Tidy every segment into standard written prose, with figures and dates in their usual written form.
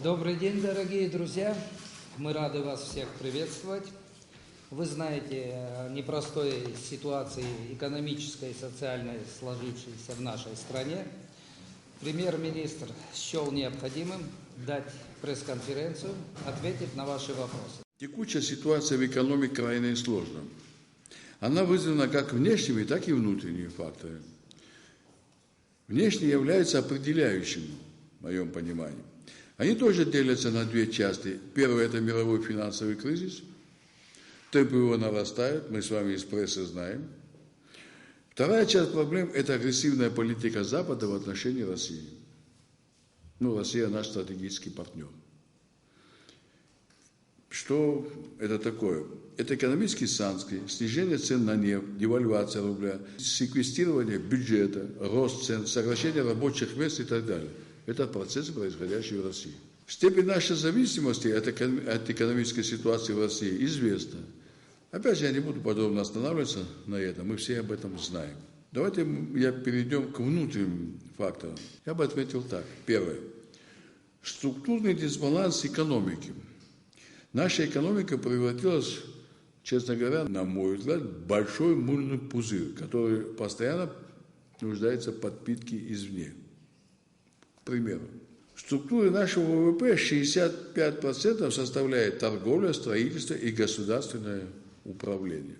Добрый день, дорогие друзья! Мы рады вас всех приветствовать. Вы знаете о непростой ситуации экономической и социальной, сложившейся в нашей стране. Премьер-министр счел необходимым дать пресс-конференцию, ответить на ваши вопросы. Текущая ситуация в экономике крайне сложна. Она вызвана как внешними, так и внутренними факторами. Внешне является определяющим, в моем понимании. Они тоже делятся на две части. Первое – это мировой финансовый кризис. Темпы его нарастают, мы с вами из прессы знаем. Вторая часть проблем – это агрессивная политика Запада в отношении России. Россия – наш стратегический партнер. Что это такое? Это экономические санкции, снижение цен на нефть, девальвация рубля, секвестирование бюджета, рост цен, сокращение рабочих мест и так далее. Это процессы, происходящие в России. Степень нашей зависимости от экономической ситуации в России известна. Опять же, я не буду подробно останавливаться на этом, мы все об этом знаем. Давайте перейдем к внутренним факторам. Я бы отметил так. Первое. Структурный дисбаланс экономики. Наша экономика превратилась, честно говоря, на мой взгляд, в большой мыльный пузырь, который постоянно нуждается в подпитке извне. К примеру, в структуре нашего ВВП 65% составляет торговля, строительство и государственное управление.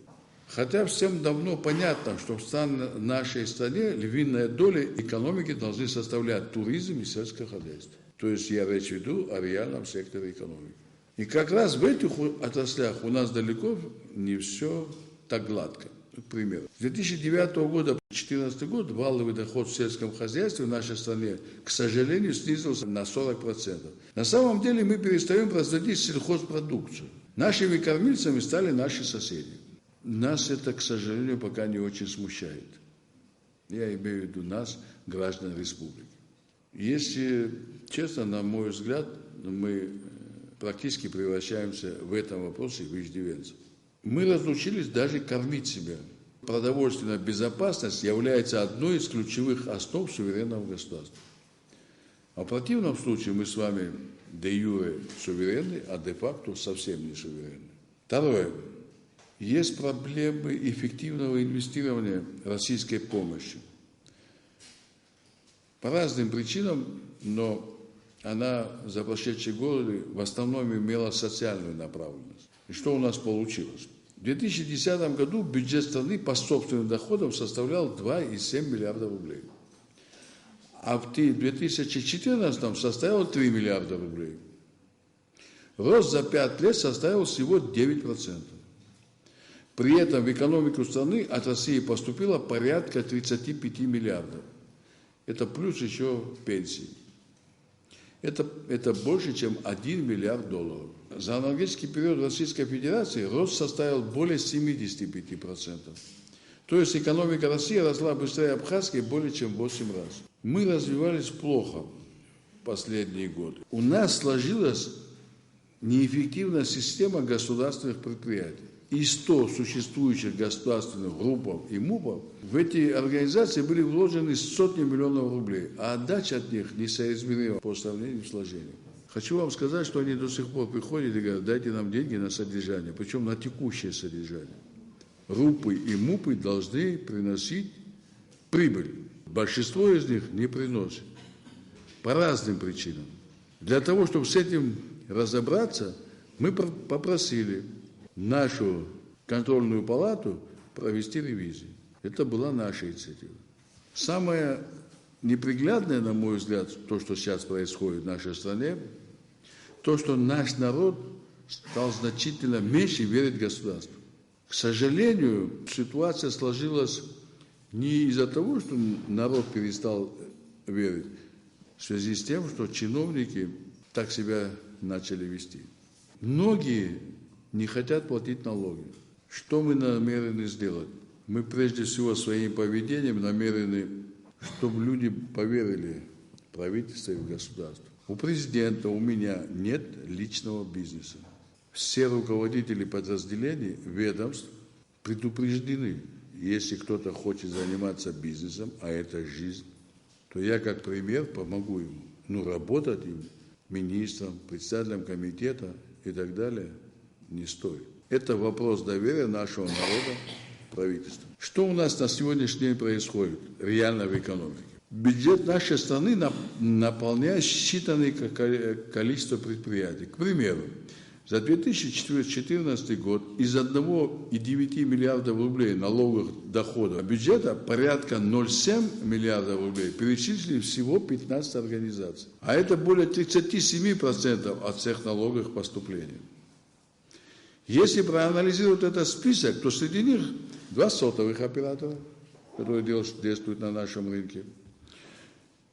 Хотя всем давно понятно, что в нашей стране львиная доля экономики должны составлять туризм и сельское хозяйство. То есть я речь веду о реальном секторе экономики. И как раз в этих отраслях у нас далеко не все так гладко. К примеру, с 2009 года по 2014 год валовый доход в сельском хозяйстве в нашей стране, к сожалению, снизился на 40%. На самом деле мы перестаем производить сельхозпродукцию. Нашими кормильцами стали наши соседи. Нас это, к сожалению, пока не очень смущает. Я имею в виду нас, граждан республики. Если честно, на мой взгляд, мы практически превращаемся в этом вопросе в иждивенцев. Мы разучились даже кормить себя. Продовольственная безопасность является одной из ключевых основ суверенного государства. А в противном случае мы с вами де юре суверенны, а де факто совсем не суверенны. Второе. Есть проблемы эффективного инвестирования российской помощи. По разным причинам, но она за прошедшие годы в основном имела социальную направленность. И что у нас получилось? В 2010 году бюджет страны по собственным доходам составлял 2,7 миллиарда рублей. А в 2014 составил 3 миллиарда рублей. Рост за 5 лет составил всего 9%. При этом в экономику страны от России поступило порядка 35 миллиардов. Это плюс еще пенсии. Это больше, чем 1 миллиард долларов. За аналогичный период Российской Федерации рост составил более 75%. То есть экономика России росла быстрее Абхазии более чем в 8 раз. Мы развивались плохо в последние годы. У нас сложилась неэффективная система государственных предприятий. Из 100 существующих государственных группов и МУПов в эти организации были вложены сотни миллионов рублей, а отдача от них несоизмерима по сравнению с вложением. Хочу вам сказать, что они до сих пор приходят и говорят, дайте нам деньги на содержание, причем на текущее содержание. РУПы и МУПы должны приносить прибыль. Большинство из них не приносит. По разным причинам. Для того, чтобы с этим разобраться, мы попросили нашу контрольную палату провести ревизию. Это была наша инициатива. Самое неприглядное, на мой взгляд, то, что сейчас происходит в нашей стране, то, что наш народ стал значительно меньше верить государству. К сожалению, ситуация сложилась не из-за того, что народ перестал верить, в связи с тем, что чиновники так себя начали вести. Многие не хотят платить налоги. Что мы намерены сделать? Мы прежде всего своим поведением намерены, чтобы люди поверили в правительство и в государство. У президента, у меня нет личного бизнеса. Все руководители подразделений, ведомств предупреждены. Если кто-то хочет заниматься бизнесом, а это жизнь, то я как премьер помогу ему. Работать им министрам, председателям комитета и так далее не стоит. Это вопрос доверия нашего народа правительству. Что у нас на сегодняшний день происходит реально в экономике? Бюджет нашей страны наполняет считанное количество предприятий. К примеру, за 2014 год из 1,9 миллиардов рублей налоговых доходов бюджета порядка 0,7 миллиардов рублей перечислили всего 15 организаций. А это более 37% от всех налоговых поступлений. Если проанализировать этот список, то среди них 2 сотовых оператора, которые действуют на нашем рынке.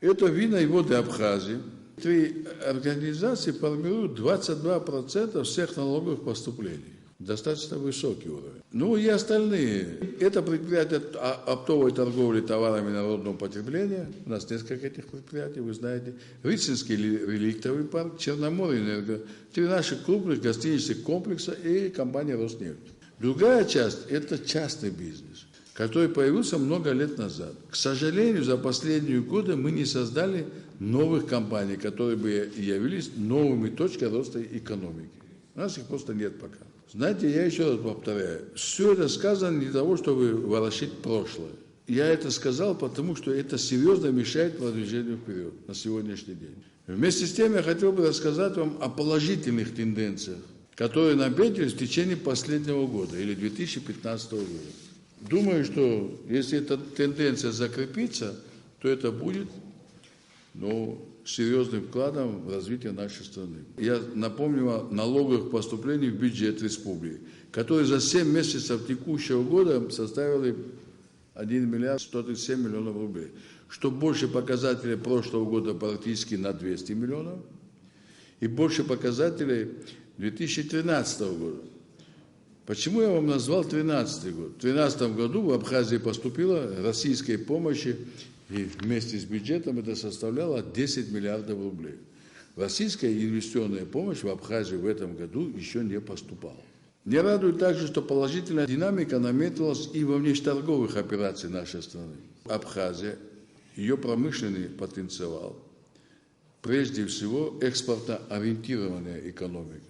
Это Вина и Воды Абхазии. 3 организации формируют 22% всех налоговых поступлений. Достаточно высокий уровень. Ну и остальные. Это предприятия оптовой торговли товарами народного потребления. У нас несколько этих предприятий, вы знаете. Рыцинский реликтовый парк, Черноморэнерго, 3 наших крупных гостиничных комплекса и компания Роснефть. Другая часть – это частный бизнес, который появился много лет назад. К сожалению, за последние годы мы не создали новых компаний, которые бы явились новыми точками роста экономики. У нас их просто нет пока. Знаете, я еще раз повторяю, все это сказано не для того, чтобы ворошить прошлое. Я это сказал, потому что это серьезно мешает продвижению вперед на сегодняшний день. Вместе с тем я хотел бы рассказать вам о положительных тенденциях, которые наметились в течение последнего года или 2015 года. Думаю, что если эта тенденция закрепится, то это будет серьезным вкладом в развитие нашей страны. Я напомню о налоговых поступлениях в бюджет республики, которые за 7 месяцев текущего года составили 1 миллиард 137 миллионов рублей, что больше показателей прошлого года практически на 200 миллионов и больше показателей 2013 года. Почему я вам назвал 2013 год? В 2013 году в Абхазии поступила российской помощи, и вместе с бюджетом это составляло 10 миллиардов рублей. Российская инвестиционная помощь в Абхазию в этом году еще не поступала. Меня радует также, что положительная динамика наметилась и во внешнеторговых операциях нашей страны. Абхазия, ее промышленный потенциал, прежде всего экспортоориентированная экономика.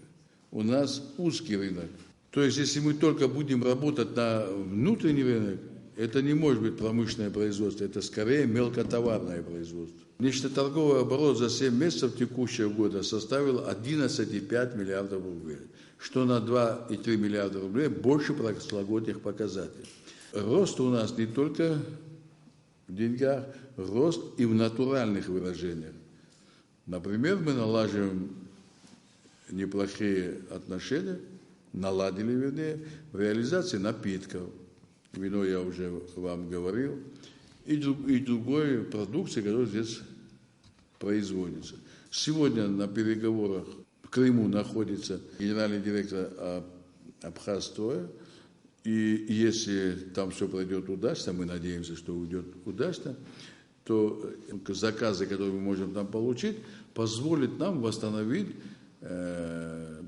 У нас узкий рынок. То есть, если мы только будем работать на внутренний рынок, это не может быть промышленное производство, это скорее мелкотоварное производство. Внешнеторговый оборот за 7 месяцев текущего года составил 11,5 миллиардов рублей, что на 2,3 миллиарда рублей больше прошлогодних показателей. Рост у нас не только в деньгах, рост и в натуральных выражениях. Например, мы налаживаем неплохие отношения, наладили, в реализации напитков. Вино я уже вам говорил. И другой продукции, которая здесь производится. Сегодня на переговорах в Крыму находится генеральный директор Абхазстроя. И если там все пройдет удачно, мы надеемся, что уйдет удачно, то заказы, которые мы можем там получить, позволят нам восстановить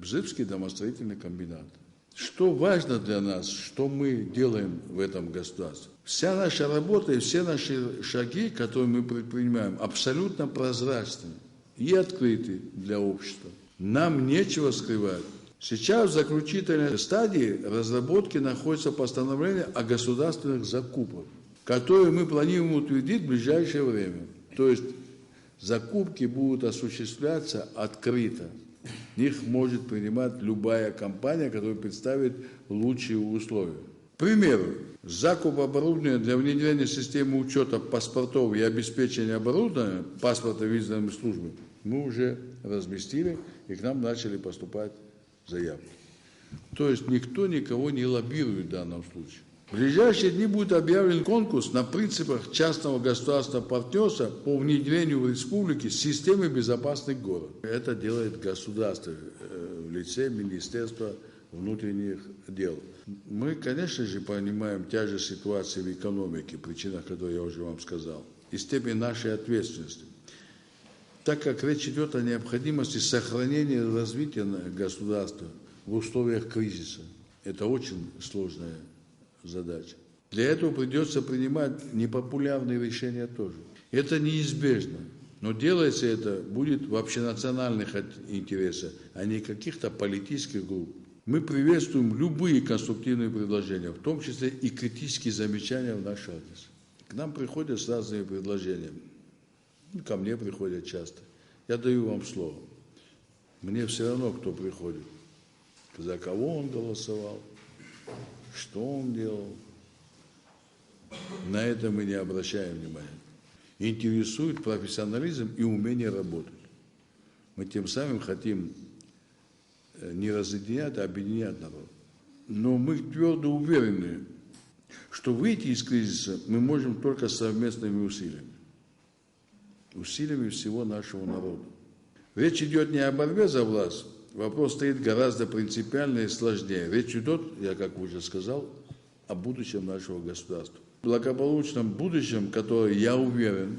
Бжевский домостроительный комбинат. Что важно для нас, что мы делаем в этом государстве? Вся наша работа и все наши шаги, которые мы предпринимаем, абсолютно прозрачны и открыты для общества. Нам нечего скрывать. Сейчас в заключительной стадии разработки находится постановление о государственных закупках, которые мы планируем утвердить в ближайшее время. То есть закупки будут осуществляться открыто. Их может принимать любая компания, которая представит лучшие условия. К примеру, закуп оборудования для внедрения системы учета паспортов и обеспечения оборудования паспорта визовыми службами мы уже разместили, и к нам начали поступать заявки. То есть никто никого не лоббирует в данном случае. В ближайшие дни будет объявлен конкурс на принципах частного государственного партнерства по внедрению в республике системы безопасных городов. Это делает государство в лице Министерства внутренних дел. Мы, конечно же, понимаем тяжесть ситуации в экономике, причинах, которые я уже вам сказал, и степень нашей ответственности. Так как речь идет о необходимости сохранения и развития государства в условиях кризиса. Это очень сложная задача. Для этого придется принимать непопулярные решения тоже. Это неизбежно. Но делается это будет в общенациональных интересах, а не каких-то политических групп. Мы приветствуем любые конструктивные предложения, в том числе и критические замечания в наш адрес. К нам приходят с разными предложениями. Ко мне приходят часто. Я даю вам слово. Мне все равно, кто приходит. За кого он голосовал, что он делал. На это мы не обращаем внимания. Интересует профессионализм и умение работать. Мы тем самым хотим не разъединять, а объединять народ. Но мы твердо уверены, что выйти из кризиса мы можем только совместными усилиями. Усилиями всего нашего народа. Речь идет не о борьбе за власть, вопрос стоит гораздо принципиальнее и сложнее. Речь идет, я как уже сказал, о будущем нашего государства. Благополучном будущем, которое, я уверен,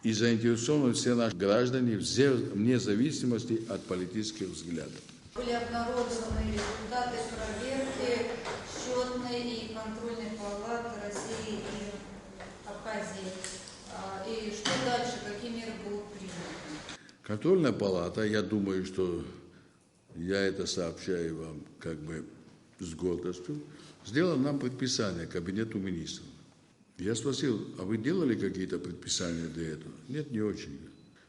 и заинтересованы все наши граждане вне зависимости от политических взглядов. Были обнародованы результаты проверки счетной и контрольной палаты России и Абхазии. И что дальше, какие меры будут приняты? Контрольная палата, я думаю, что я это сообщаю вам как бы с гордостью, сделала нам предписание Кабинету министров. Я спросил, а вы делали какие-то предписания для этого? Нет, не очень.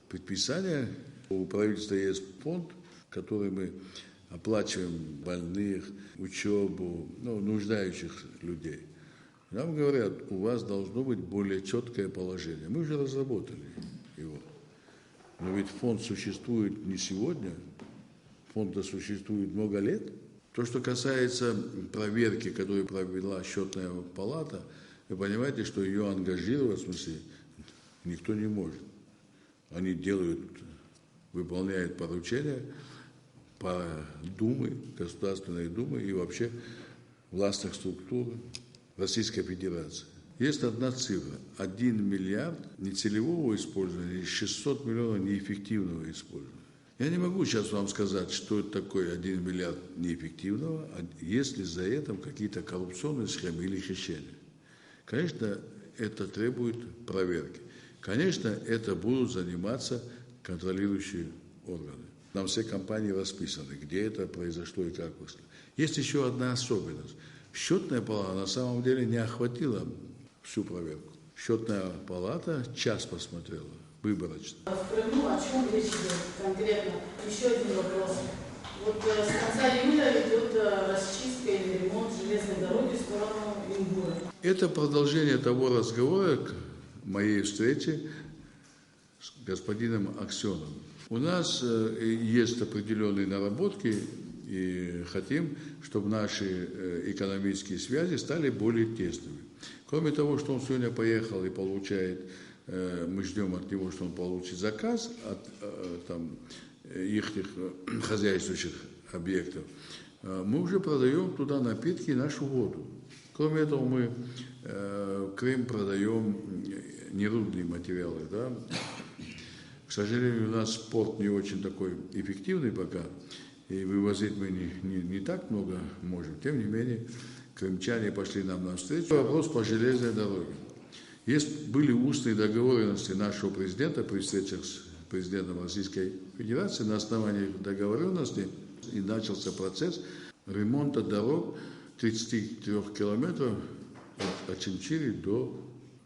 Предписания, у правительства есть фонд, который мы оплачиваем больных, учебу, нуждающих людей. Нам говорят, у вас должно быть более четкое положение. Мы уже разработали его. Но ведь фонд существует не сегодня, фонд существует много лет. То, что касается проверки, которую провела счетная палата, вы понимаете, что ее ангажировать, в смысле, никто не может. Они выполняют поручения по Думы, Государственной Думы и вообще властных структур Российской Федерации. Есть одна цифра. 1 миллиард нецелевого использования и 600 миллионов неэффективного использования. Я не могу сейчас вам сказать, что это такое 1 миллиард неэффективного, есть ли за этим какие-то коррупционные схемы или хищения. Конечно, это требует проверки. Конечно, это будут заниматься контролирующие органы. Нам все компании расписаны, где это произошло и как вышло. Есть еще одна особенность. Счетная палата на самом деле не охватила всю проверку. Счетная палата час посмотрела, выборочно. В Крыму о чем речь идет конкретно? Еще один вопрос. Вот с конца июля идет расчистка или ремонт железной дороги в сторону Ингура. Это продолжение того разговора, моей встречи с господином Аксеновым. У нас есть определенные наработки, и хотим, чтобы наши экономические связи стали более тесными. Кроме того, что он сегодня поехал и получает, мы ждем от него, что он получит заказ от их хозяйствующих объектов, мы уже продаем туда напитки и нашу воду. Кроме этого, мы в Крым продаем нерудные материалы. Да? К сожалению, у нас порт не очень такой эффективный пока, и вывозить мы не так много можем. Тем не менее, крымчане пошли нам навстречу. Вопрос по железной дороге. Были устные договоренности нашего президента при встречах с президентом Российской Федерации. На основании договоренности и начался процесс ремонта дорог 33 километров от Очимчири до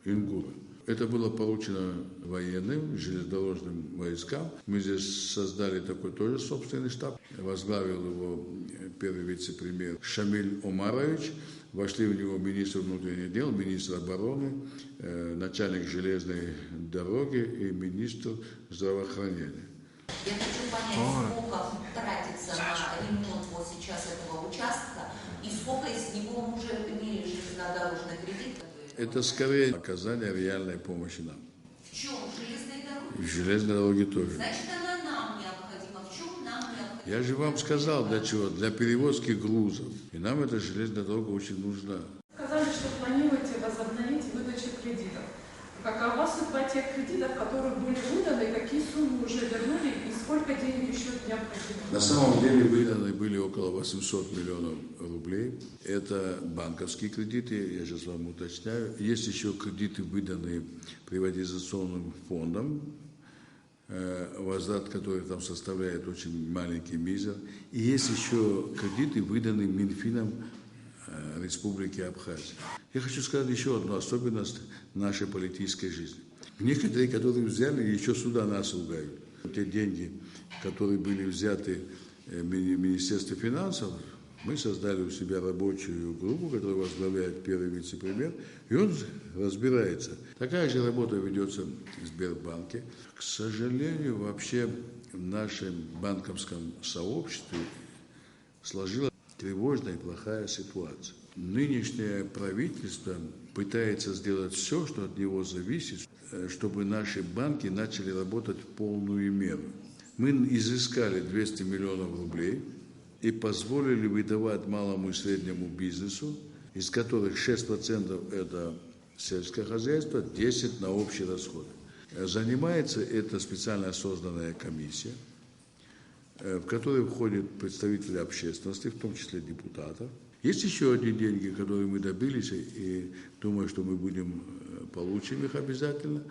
Ингура. Это было поручено военным, железнодорожным войскам. Мы здесь создали такой тоже собственный штаб. Возглавил его первый вице-премьер Шамиль Омарович. Вошли в него министр внутренних дел, министр обороны, начальник железной дороги и министр здравоохранения. Я хочу понять, сколько тратится на ремонт вот сейчас этого участка и сколько из него мы уже имели железнодорожный кредит. Это скорее оказание реальной помощи нам. В чем? В железной дороге? В железной дороге тоже. Значит, она нам необходима. В чем нам необходима? Я же вам сказал, для чего? Для перевозки грузов. И нам эта железная дорога очень нужна. Сказали, что планируете возобновить выдачу кредитов. Какова судьба тех кредитов, которые были выданы, какие суммы уже вернули и сколько денег еще необходимо? На самом деле выданы были около 800 миллионов рублей. Это банковские кредиты, я сейчас вам уточняю. Есть еще кредиты, выданные приватизационным фондом. возврат, который там составляет очень маленький мизер. И есть еще кредиты, выданные Минфином Республики Абхазия. Я хочу сказать еще одну особенность нашей политической жизни. Некоторые, которые взяли, еще сюда нас ругают. Те деньги, которые были взяты в Министерстве финансов, мы создали у себя рабочую группу, которую возглавляет первый вице-премьер, и он разбирается. Такая же работа ведется в Сбербанке. К сожалению, вообще в нашем банковском сообществе сложилась тревожная и плохая ситуация. Нынешнее правительство пытается сделать все, что от него зависит, чтобы наши банки начали работать в полную меру. Мы изыскали 200 миллионов рублей и позволили выдавать малому и среднему бизнесу, из которых 6% это сельское хозяйство, 10% на общие расходы. Занимается эта специально созданная комиссия, в которой входят представители общественности, в том числе депутатов. Есть еще одни деньги, которые мы добились, и думаю, что мы получим их обязательно.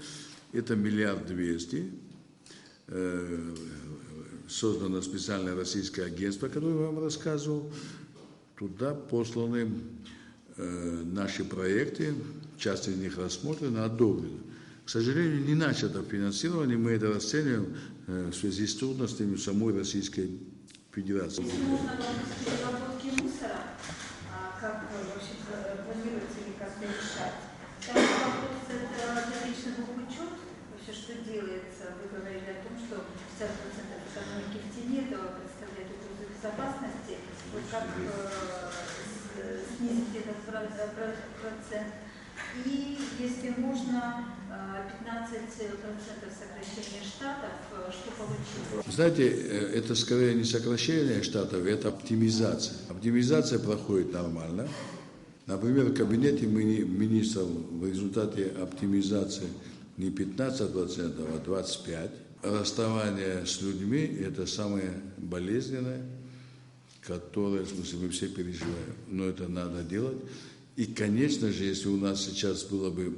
Это 1 200 000 000. Создано специальное российское агентство, которое я вам рассказывал. Туда посланы наши проекты, часть из них рассмотрена, одобрена. К сожалению, не начато финансирование, мы это расцениваем в связи с трудностями самой Российской Федерации. Если можно вопрос переработки мусора, как вообще планируется или как-то решать? Второй вопрос – это наличный бухучет, вообще что делается? Вы говорили о том, что 50% экономики в тени, это представляет угрозу безопасности. Вот как снизить этот процент? И если можно, 15% сокращения штатов, что получилось? Знаете, это скорее не сокращение штатов, это оптимизация. Оптимизация проходит нормально. Например, в кабинете министров в результате оптимизации не 15%, а 25%. Расставание с людьми – это самое болезненное, которое, в смысле, мы все переживаем. Но это надо делать. И, конечно же, если у нас сейчас было бы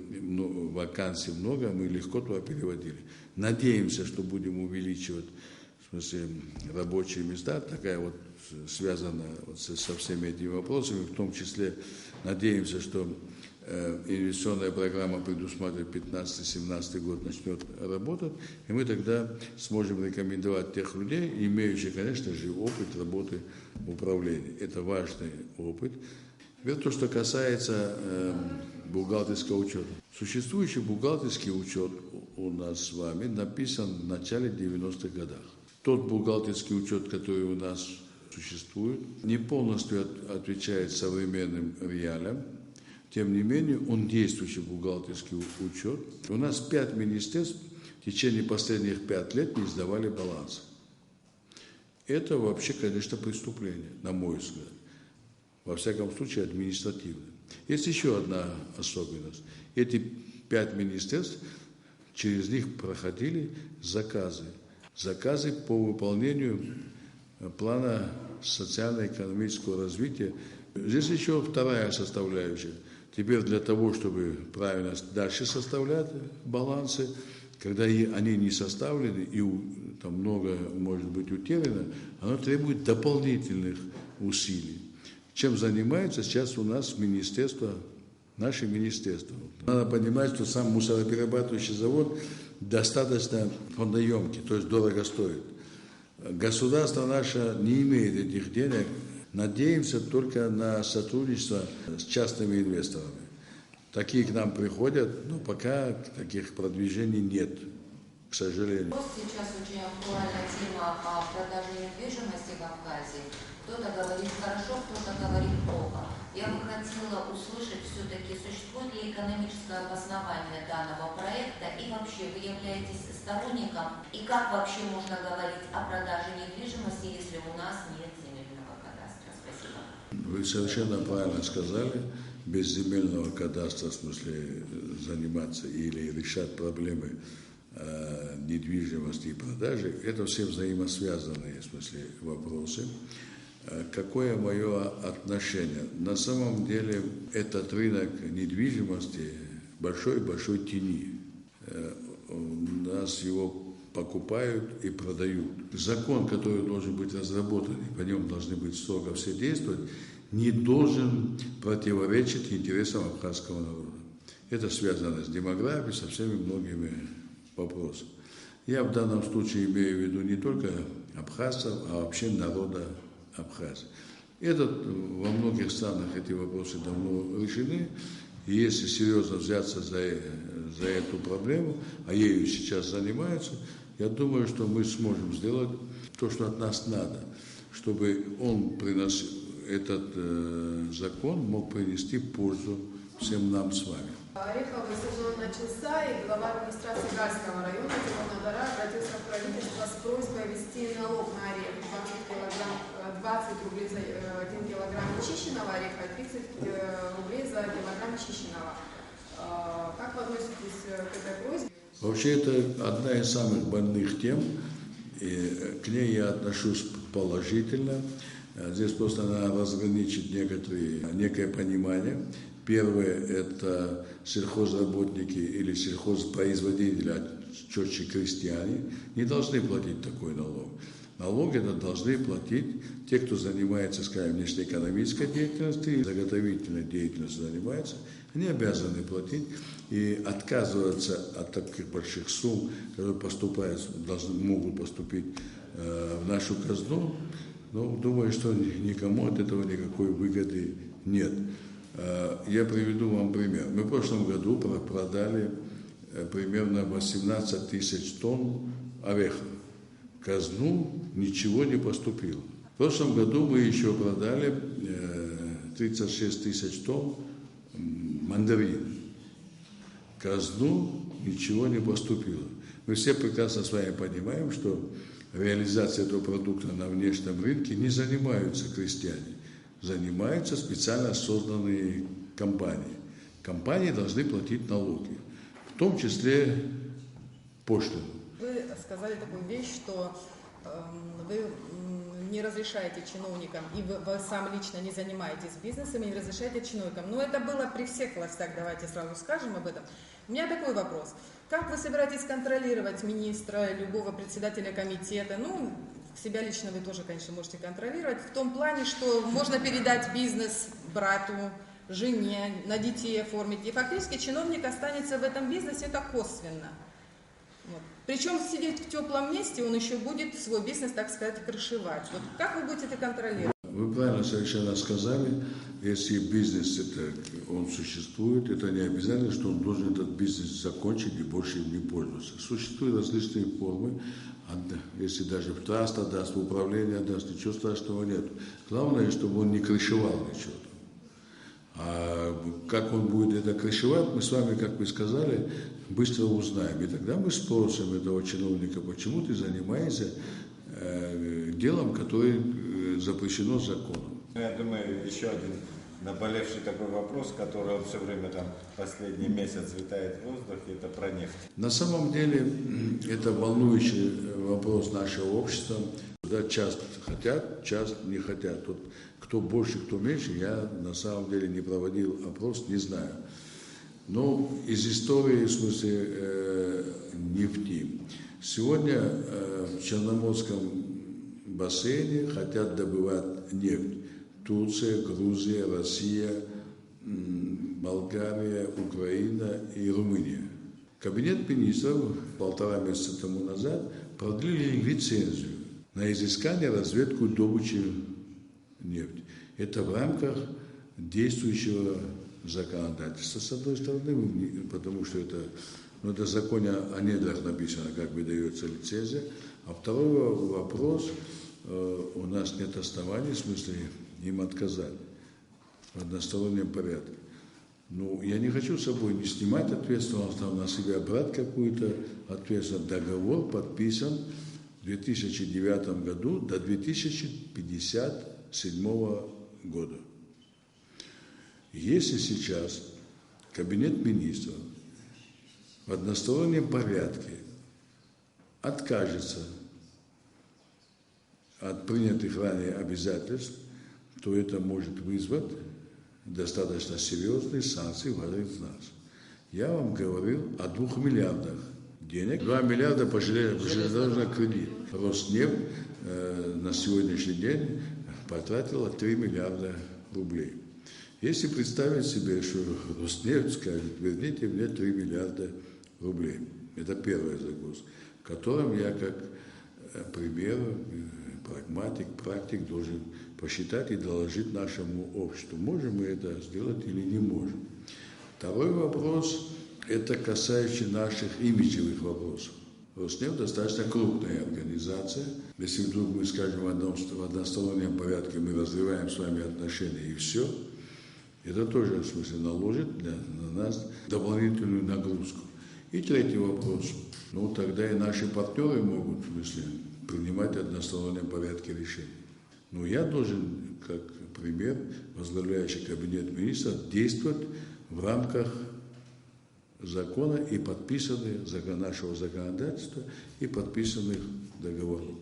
вакансий много, мы легко туда переводили. Надеемся, что будем увеличивать, в смысле, рабочие места, такая вот связана вот со всеми этими вопросами, в том числе надеемся, что инвестиционная программа предусматривает 15-17 год начнет работать, и мы тогда сможем рекомендовать тех людей, имеющих, конечно же, опыт работы в управлении. Это важный опыт. Теперь то, что касается бухгалтерского учета. Существующий бухгалтерский учет у нас с вами написан в начале 90-х годах. Тот бухгалтерский учет, который у нас существует, не полностью отвечает современным реалиям. Тем не менее, он действующий бухгалтерский учет. У нас 5 министерств в течение последних 5 лет не сдавали баланс. Это вообще, конечно, преступление, на мой взгляд. Во всяком случае, административно. Есть еще одна особенность. Эти 5 министерств, через них проходили заказы. Заказы по выполнению плана социально-экономического развития. Здесь еще вторая составляющая. Теперь для того, чтобы правильно дальше составлять балансы, когда они не составлены и там много может быть утеряно, оно требует дополнительных усилий. Чем занимается сейчас у нас министерство, наше министерство. Надо понимать, что сам мусороперерабатывающий завод достаточно фондоемкий, то есть дорого стоит. Государство наше не имеет этих денег. Надеемся только на сотрудничество с частными инвесторами. Такие к нам приходят, но пока таких продвижений нет, к сожалению. Сейчас очень актуальная тема о продаже недвижимости в Абхазии. Кто-то говорит хорошо, кто-то говорит плохо. Я бы хотела услышать все-таки, существует ли экономическое обоснование данного проекта и вообще вы являетесь сторонником и как вообще можно говорить о продаже недвижимости, если у нас нет земельного кадастра? Спасибо. Вы совершенно правильно сказали. Без земельного кадастра, в смысле, заниматься или решать проблемы недвижимости и продажи, это все взаимосвязанные, в смысле, вопросы. Какое мое отношение? На самом деле этот рынок недвижимости большой-большой тени. У нас его покупают и продают. Закон, который должен быть разработан, и по нему должны быть строго все действовать, не должен противоречить интересам абхазского народа. Это связано с демографией, со всеми многими вопросами. Я в данном случае имею в виду не только абхазцев, а вообще народа Абхазии. Во многих странах эти вопросы давно решены. И если серьезно взяться за эту проблему, а ею сейчас занимаются, я думаю, что мы сможем сделать то, что от нас надо, чтобы этот закон мог принести пользу всем нам с вами. Ореховый сезон начался, и глава администрации Гальского района Тимур Надара обратился в правительство с просьбой ввести налог на орех 20 рублей за 1 килограмм нечищенного ореха и 30 рублей за килограмм чищенного. Как вы относитесь к этой просьбе? Вообще, это одна из самых больных тем, и к ней я отношусь положительно. Здесь просто надо разграничить некое понимание. Первое – это сельхозработники или сельхозпроизводители, а четче крестьяне, не должны платить такой налог. Налог этот должны платить те, кто занимается, скажем, внешнеэкономической деятельностью, заготовительной деятельностью занимается, они обязаны платить и отказываться от таких больших сумм, которые могут поступить в нашу казну. Но думаю, что никому от этого никакой выгоды нет. Я приведу вам пример. Мы в прошлом году продали примерно 18 тысяч тонн орехов. В казну ничего не поступило. В прошлом году мы еще продали 36 тысяч тонн мандарин. В казну ничего не поступило. Мы все прекрасно с вами понимаем, что реализацией этого продукта на внешнем рынке не занимаются крестьяне. Занимаются специально созданные компании. Компании должны платить налоги, в том числе пошлину. Вы сказали такую вещь, что вы не разрешаете чиновникам, и вы сам лично не занимаетесь бизнесом, и не разрешаете чиновникам. Но это было при всех властях, давайте сразу скажем об этом. У меня такой вопрос. Как вы собираетесь контролировать министра, любого председателя комитета? Себя лично вы тоже, конечно, можете контролировать, в том плане, что можно передать бизнес брату, жене, на детей оформить. И фактически чиновник останется в этом бизнесе, это косвенно. Вот. Причем сидеть в теплом месте, он еще будет свой бизнес, так сказать, крышевать. Вот как вы будете это контролировать? Вы правильно совершенно сказали, если бизнес он существует, это не обязательно, что он должен этот бизнес закончить и больше им не пользоваться. Существуют различные формы, если даже в траст отдаст, в управление отдаст, ничего страшного нет. Главное, чтобы он не крышевал ничего. А как он будет это крышевать, мы с вами, как вы сказали, быстро узнаем. И тогда мы спросим этого чиновника, почему ты занимаешься делом, которое запрещено законом. Я думаю, еще один наболевший такой вопрос, который все время последний месяц витает в воздухе, это про нефть. На самом деле это волнующий вопрос нашего общества. Да, часть хотят, часть не хотят. Тут кто больше, кто меньше, я на самом деле не проводил опрос, не знаю. Но из истории, в смысле нефти. Сегодня в Черноморском бассейне хотят добывать нефть. Турция, Грузия, Россия, Болгария, Украина и Румыния. Кабинет министров 1,5 месяца тому назад продлили лицензию на изыскание, разведку и добычу нефти. Это в рамках действующего законодательства, с одной стороны, потому что это в законе о недрах написано, как выдается лицензия. А второй вопрос, у нас нет оснований, в смысле, им отказать в одностороннем порядке. Я не хочу с собой не снимать ответственность, на себя брать какую-то ответственность. Договор подписан в 2009 году до 2057 года. Если сейчас Кабинет министров в одностороннем порядке откажется от принятых ранее обязательств, то это может вызвать достаточно серьезные санкции в адрес нас. Я вам говорил о 2 миллиардах денег. 2 миллиарда по железнодорожный кредит. Роснефть на сегодняшний день потратила 3 миллиарда рублей. Если представить себе, что Роснефть скажет, верните мне 3 миллиарда рублей. Это первая загрузка, которым я как пример, прагматик, практик должен посчитать и доложить нашему обществу, можем мы это сделать или не можем. Второй вопрос, это касающий наших имиджевых вопросов. Роснефть достаточно крупная организация. Если вдруг мы скажем в одностороннем порядке, мы разрываем с вами отношения и все, это тоже, в смысле, наложит на нас дополнительную нагрузку. И третий вопрос. Ну, тогда и наши партнеры могут, в смысле, принимать в одностороннем порядке решения. Но я должен, как пример, возглавляющий кабинет министров, действовать в рамках закона и подписанных нашего законодательства и подписанных договоров.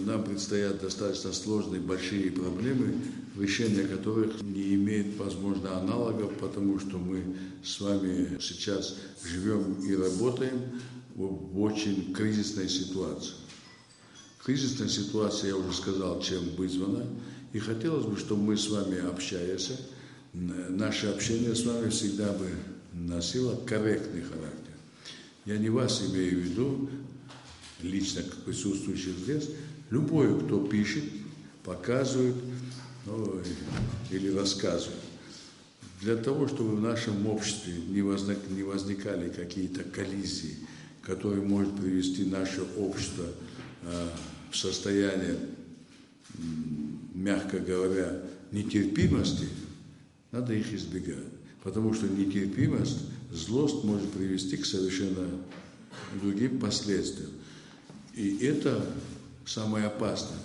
Нам предстоят достаточно сложные, большие проблемы, решение которых не имеет, возможно, аналогов, потому что мы с вами сейчас живем и работаем в очень кризисной ситуации. Кризисная ситуация, я уже сказал, чем вызвана. И хотелось бы, чтобы мы с вами общаясь, наше общение с вами всегда бы носило корректный характер. Я не вас имею в виду, лично как присутствующих здесь, любой, кто пишет, показывает или рассказывает. Для того, чтобы в нашем обществе не возникали какие-то коллизии, которые могут привести наше общество в состояние, мягко говоря, нетерпимости, надо их избегать. Потому что нетерпимость, злость может привести к совершенно другим последствиям. И это самое опасное.